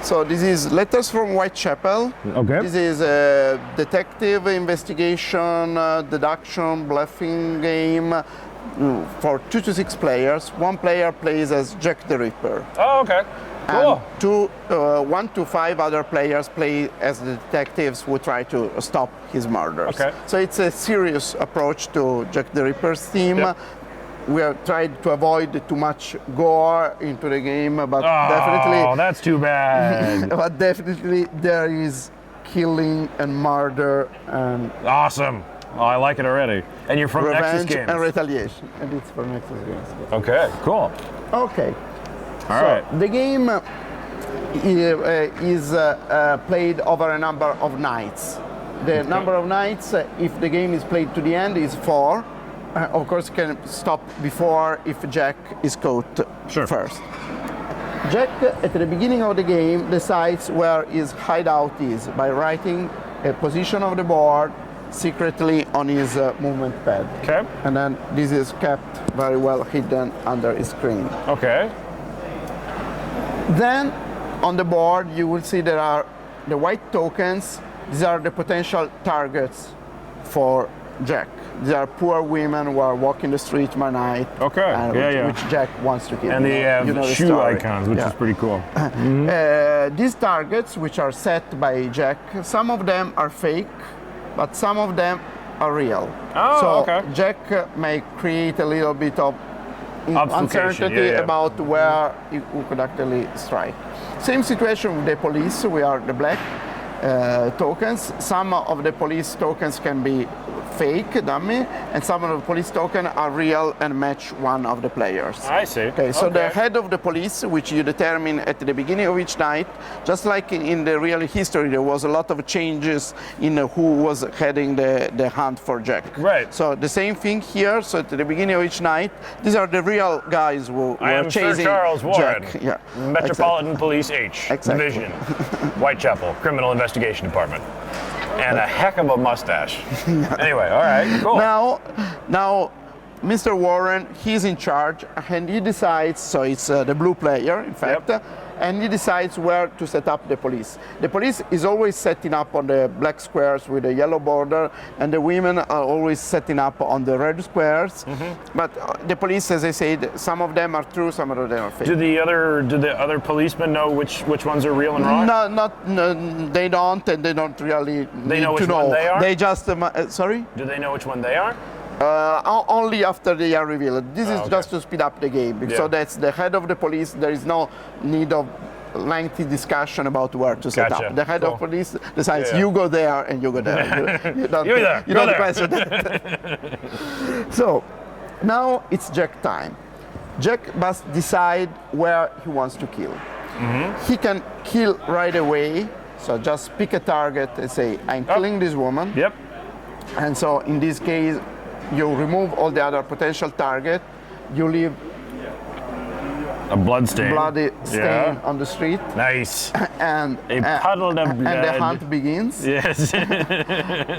So this is Letters from Whitechapel. Okay. This is a detective investigation, deduction, bluffing game for 2 to 6 players. One player plays as Jack the Ripper. Oh, okay. Cool. And 1 to 5 other players play as the detectives who try to stop his murders. Okay. So it's a serious approach to Jack the Ripper's theme. Yep. We have tried to avoid too much gore into the game, but Oh, that's too bad. but definitely there is killing and murder and Awesome. Oh, I like it already. And you're from Nexus revenge Games. and retaliation. And it's for Nexus Games. Okay, cool. Okay. All So right. the game is played over a number of nights. The number of nights, if the game is played to the end, is 4. Of course, can stop before if Jack is caught first. Jack, at the beginning of the game, decides where his hideout is by writing a position of the board secretly on his movement pad. Okay. And then this is kept very well hidden under his screen. Okay. Then on the board you will see there are the white tokens. These are the potential targets for Jack. These are poor women who are walking the street by night. Okay. Which Jack wants to kill. And they have the shoe story. icons, which is pretty cool. These targets, which are set by Jack, some of them are fake, but some of them are real. Oh, so okay. Jack may create a little bit of Obfuscation, uncertainty about where he could actually strike. Same situation with the police. We are the black tokens. Some of the police tokens can be fake, dummy, and some of the police tokens are real and match one of the players. I see. Okay, so the head of the police, which you determine at the beginning of each night, just like in the real history, there was a lot of changes in who was heading the hunt for Jack. Right. So the same thing here. So at the beginning of each night, these are the real guys who were chasing Sir Charles Warren, Jack. Yeah, Metropolitan Police H Division, Whitechapel, Criminal Investigation Department. And a heck of a mustache. Anyway, all right, cool. Now, Mr. Warren, he's in charge, and he decides. So it's the blue player, in fact, and he decides where to set up the police. The police is always setting up on the black squares with a yellow border, and the women are always setting up on the red squares. But the police, as I said, some of them are true, some of them are fake. Do the other policemen know which ones are real and wrong? No, they don't, and they don't really They know need which to know. one they are? They just sorry. Do they know which one they are? Only after they are revealed. This is just to speed up the game. So that's the head of the police. There is no need of lengthy discussion about where to set up. The head of police decides you go there and you go there. You don't question that. So now it's Jack time. Jack must decide where he wants to kill. He can kill right away. So just pick a target and say, I'm killing this woman. Yep. And so in this case, you remove all the other potential target. You leave a bloody stain on the street. Nice. And a puddle of blood. And the hunt begins. Yes.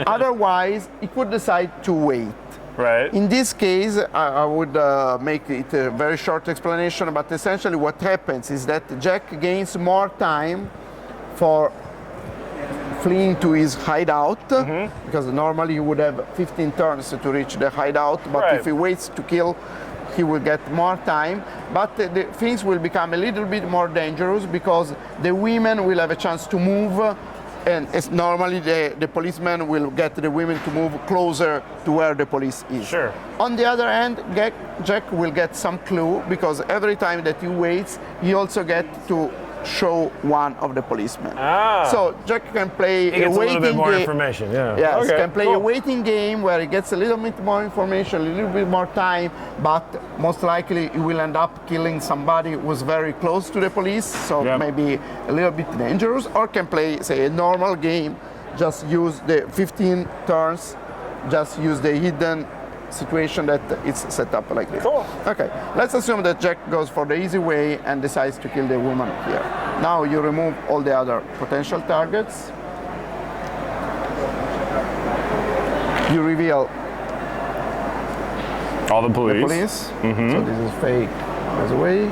Otherwise, he could decide to wait. Right. In this case, I would make it a very short explanation, but essentially what happens is that Jack gains more time for fleeing to his hideout, because normally he would have 15 turns to reach the hideout, but if he waits to kill, he will get more time. But the things will become a little bit more dangerous because the women will have a chance to move, and as normally the policemen will get the women to move closer to where the police is. Sure. On the other hand, Jack will get some clue, because every time that he waits, he also gets to show one of the policemen. So Jack can play a waiting game. A little bit more information, Yes, can play a waiting game where he gets a little bit more information, a little bit more time, but most likely he will end up killing somebody who was very close to the police, so maybe a little bit dangerous, or can play, say, a normal game, just use the 15 turns, just use the hidden situation that it's set up like this. Cool. Okay, let's assume that Jack goes for the easy way and decides to kill the woman here. Now you remove all the other potential targets. You reveal all the police. So this is fake, goes away.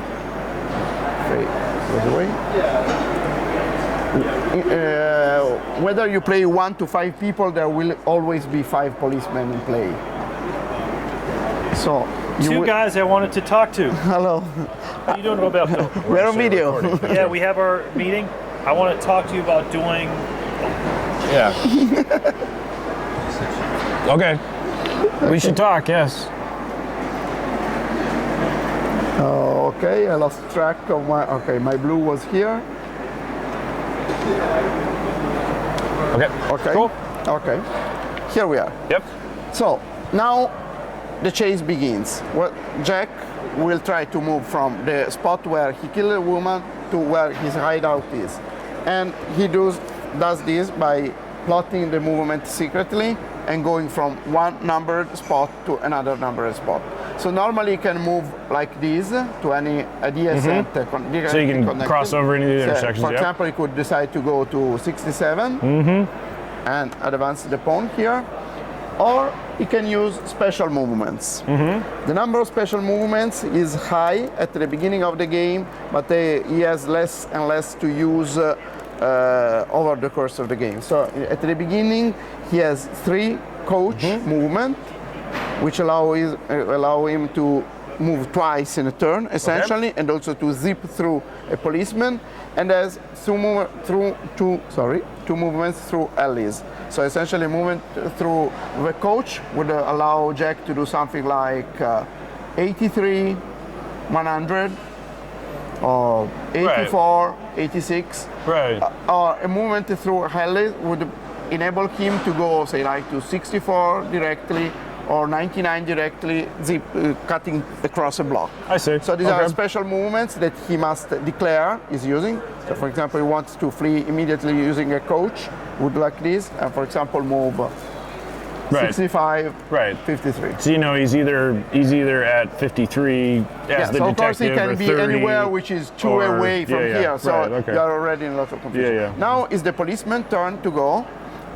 Fake, goes away. Whether you play 1 to 5 people, there will always be 5 policemen in play. So Two guys I wanted to talk to. Hello. How you doing, Roberto? We're on video. Yeah, we have our meeting. I want to talk to you about doing. Yeah. Okay. We should talk, yes. Okay, I lost track of my. Okay, my blue was here. Okay. Okay. Cool. Okay. Here we are. Yep. So now the chase begins. Well, Jack will try to move from the spot where he killed a woman to where his hideout is. And he does this by plotting the movement secretly and going from one numbered spot to another numbered spot. So normally you can move like this to any adjacent So you can cross over any of the intersections. For example, you could decide to go to 67 and advance the pawn here. Or he can use special movements. The number of special movements is high at the beginning of the game, but he has less and less to use over the course of the game. So at the beginning, he has 3 coach movement, which allow him to move twice in a turn, essentially, and also to zip through a policeman, and has two movements through alleys. So essentially, movement through the coach would allow Jack to do something like 83, 100, or 84, 86. Right. Or a movement through alleys would enable him to go, say, like to 64 directly, or 99 directly, cutting across a block. I see. So these are special movements that he must declare he's using. So for example, he wants to flee immediately using a coach, would like this, and for example move 65, 53. So you know he's either at 53 as the so of course he detective, can or be 30, anywhere which is 2 away from here. So you are already in a lot of confusion. Now is the policeman's turn to go.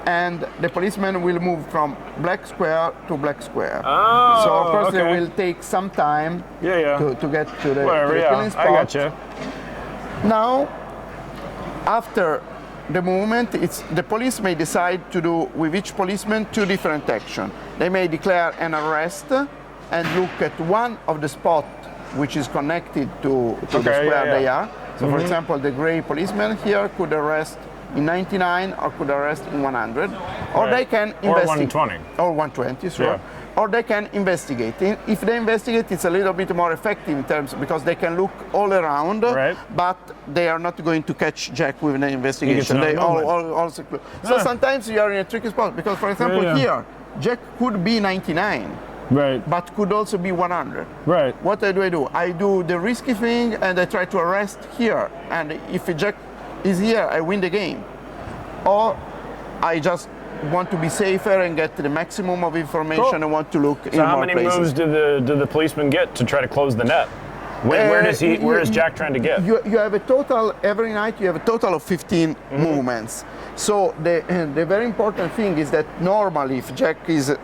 And the policeman will move from black square to black square. Oh, so of course it will take some time to get to the killing spot. I gotcha. Now, after the movement, the police may decide to do with each policeman 2 different actions. They may declare an arrest and look at one of the spots which is connected to the square they are. So for example, the gray policeman here could arrest in 99 or could arrest in 100, or they can investigate. Or 120, sure. Yeah. Or they can investigate. If they investigate, it's a little bit more effective in terms because they can look all around, but they are not going to catch Jack with an investigation. They also. So sometimes you are in a tricky spot because, for example, here Jack could be 99. But could also be 100. What do? I do the risky thing and I try to arrest here. And if Jack is here, I win the game. Or I just want to be safer and get the maximum of information and want to look in more places. So how many moves do the policeman get to try to close the net? Where is Jack trying to get? You have a total, every night you have a total of 15 movements. So the very important thing is that normally if Jack is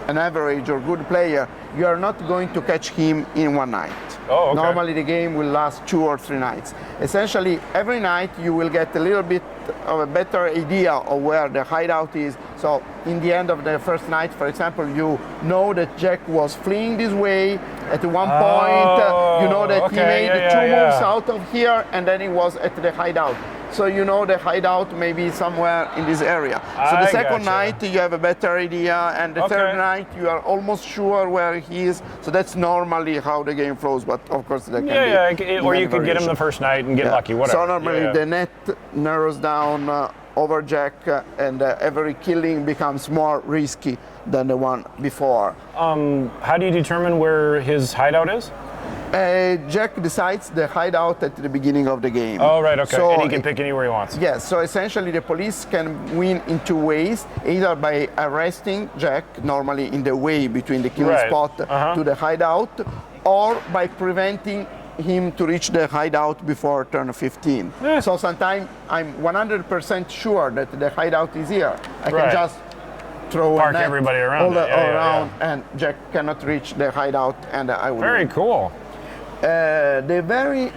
an average or good player, you are not going to catch him in one night. Normally the game will last 2 or 3 nights. Essentially, every night you will get a little bit of a better idea of where the hideout is. So in the end of the first night, for example, you know that Jack was fleeing this way. At one point, you know that he made 2 moves out of here and then he was at the hideout. So you know the hideout may be somewhere in this area. So the second night you have a better idea, and the third night you are almost sure where he is. So that's normally how the game flows, but of course that can be or you could get him the first night and get lucky, whatever. So normally the net narrows down over Jack, and every killing becomes more risky than the one before. How do you determine where his hideout is? Jack decides the hideout at the beginning of the game. Oh, right, okay. So and he can pick anywhere he wants. Yes, so essentially the police can win in 2 ways, either by arresting Jack, normally in the way between the killing spot to the hideout, or by preventing him to reach the hideout before turn 15. So sometimes I'm 100% sure that the hideout is here. I can just throw park everybody around around and Jack cannot reach the hideout, and I will Very cool. The very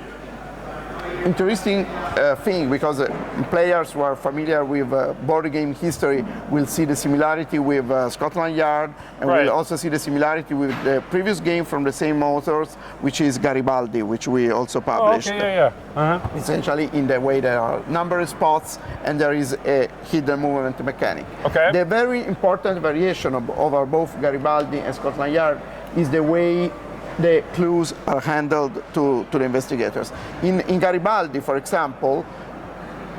interesting thing, because players who are familiar with board game history will see the similarity with Scotland Yard, and Right. will also see the similarity with the previous game from the same authors, which is Garibaldi, which we also published. Oh, okay, yeah. Essentially, in the way there are numbered spots and there is a hidden movement mechanic. Okay. The very important variation over both Garibaldi and Scotland Yard is the way the clues are handled to the investigators. In Garibaldi, for example,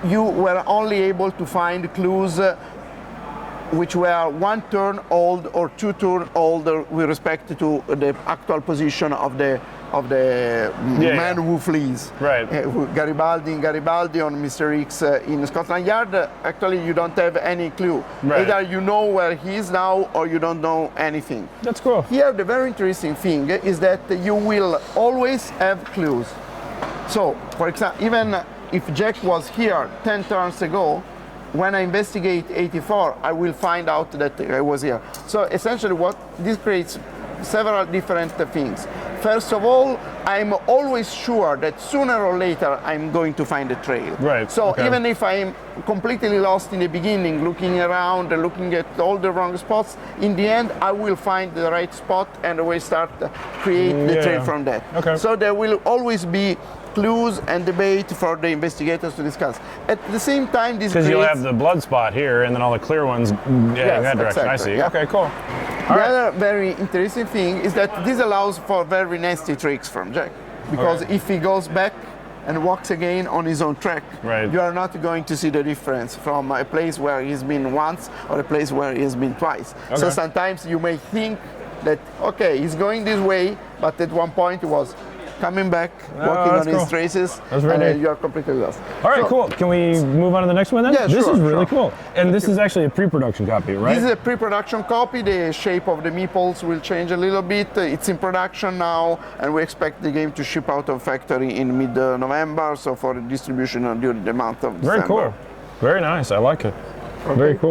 you were only able to find clues which were 1 turn old or 2 turn old with respect to the actual position of the man who flees. Right. Garibaldi on Mr. X in Scotland Yard, actually you don't have any clue. Right. Either you know where he is now or you don't know anything. That's cool. Here the very interesting thing is that you will always have clues. So, for example, even if Jack was here 10 turns ago, when I investigate 84, I will find out that I was here. So essentially what this creates several different things. First of all, I'm always sure that sooner or later I'm going to find a trail. Right, So okay. even if I'm completely lost in the beginning, looking around and looking at all the wrong spots, in the end I will find the right spot and I will start to create the trail from that. Okay. So there will always be clues and debate for the investigators to discuss. At the same time, this Because creates... you'll have the blood spot here, and then all the clear ones in that direction. exactly, I see. yeah. Okay, cool. The other very interesting thing is that this allows for very nasty tricks from Jack. Because if he goes back and walks again on his own track, Right. you are not going to see the difference from a place where he's been once or a place where he's been twice. So Okay. sometimes you may think that, okay, he's going this way, but at one point he was coming back, walking that's on his cool. traces, That's and very then neat. you are completely lost. All right, So, cool. Can we move on to the next one then? Yeah, This sure, is really sure. cool. And this is actually a pre-production copy, right? This is a pre-production copy. The shape of the meeples will change a little bit. It's in production now, and we expect the game to ship out of factory in mid-November, so for distribution during the month of December. Very cool. Very nice. I like it. Very cool.